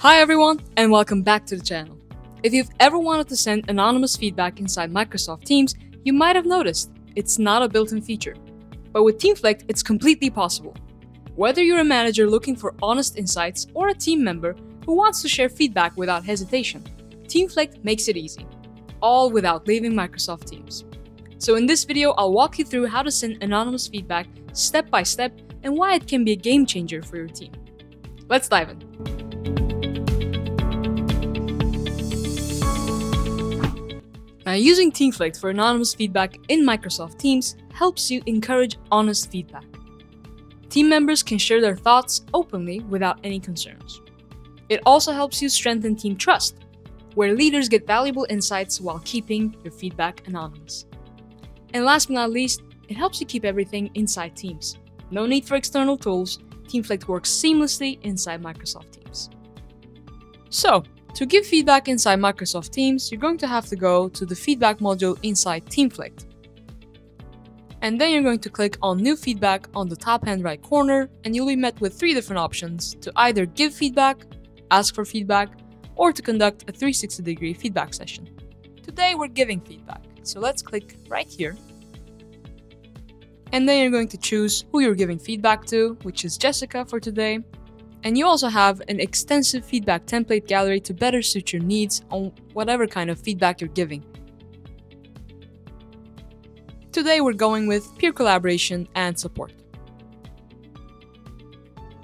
Hi everyone, and welcome back to the channel. If you've ever wanted to send anonymous feedback inside Microsoft Teams, you might have noticed it's not a built-in feature. But with Teamflect, it's completely possible. Whether you're a manager looking for honest insights or a team member who wants to share feedback without hesitation, Teamflect makes it easy, all without leaving Microsoft Teams. So in this video, I'll walk you through how to send anonymous feedback step by step and why it can be a game changer for your team. Let's dive in. Now, using Teamflect for anonymous feedback in Microsoft Teams helps you encourage honest feedback. Team members can share their thoughts openly without any concerns. It also helps you strengthen team trust, where leaders get valuable insights while keeping your feedback anonymous. And last but not least, it helps you keep everything inside Teams. No need for external tools, Teamflect works seamlessly inside Microsoft Teams. So, to give feedback inside Microsoft Teams, you're going to have to go to the feedback module inside Teamflect. And then you're going to click on New Feedback on the top hand right corner, and you'll be met with 3 different options to either give feedback, ask for feedback, or to conduct a 360-degree feedback session. Today we're giving feedback, so let's click right here. And then you're going to choose who you're giving feedback to, which is Jessica for today. And you also have an extensive feedback template gallery to better suit your needs on whatever kind of feedback you're giving. Today we're going with peer collaboration and support.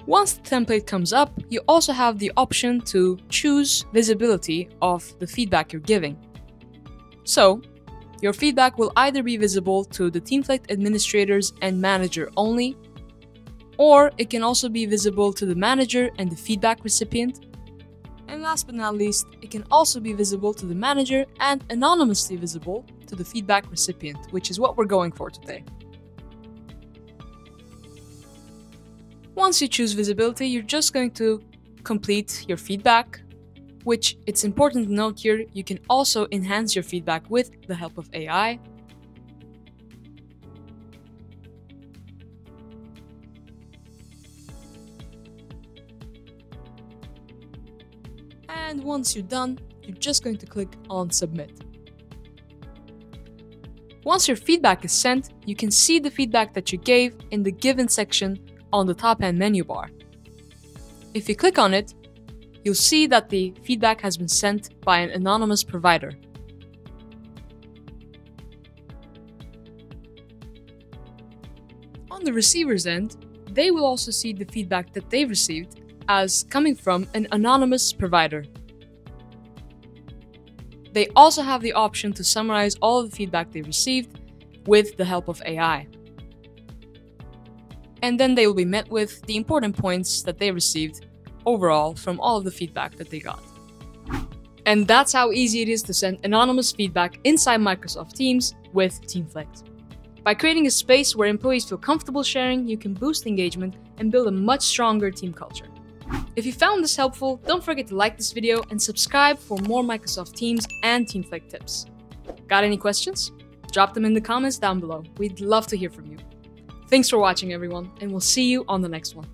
Once the template comes up, you also have the option to choose visibility of the feedback you're giving. So, your feedback will either be visible to the Teamflect administrators and manager only, or it can also be visible to the manager and the feedback recipient. And last but not least, it can also be visible to the manager and anonymously visible to the feedback recipient, which is what we're going for today. Once you choose visibility, you're just going to complete your feedback, which it's important to note here, you can also enhance your feedback with the help of AI. And once you're done, you're just going to click on Submit. Once your feedback is sent, you can see the feedback that you gave in the Given section on the top-hand menu bar. If you click on it, you'll see that the feedback has been sent by an anonymous provider. On the receiver's end, they will also see the feedback that they've received as coming from an anonymous provider. They also have the option to summarize all of the feedback they received with the help of AI. And then they will be met with the important points that they received overall from all of the feedback that they got. And that's how easy it is to send anonymous feedback inside Microsoft Teams with Teamflect. By creating a space where employees feel comfortable sharing, you can boost engagement and build a much stronger team culture. If you found this helpful, don't forget to like this video and subscribe for more Microsoft Teams and Teamflect tips. Got any questions? Drop them in the comments down below. We'd love to hear from you. Thanks for watching everyone, and we'll see you on the next one.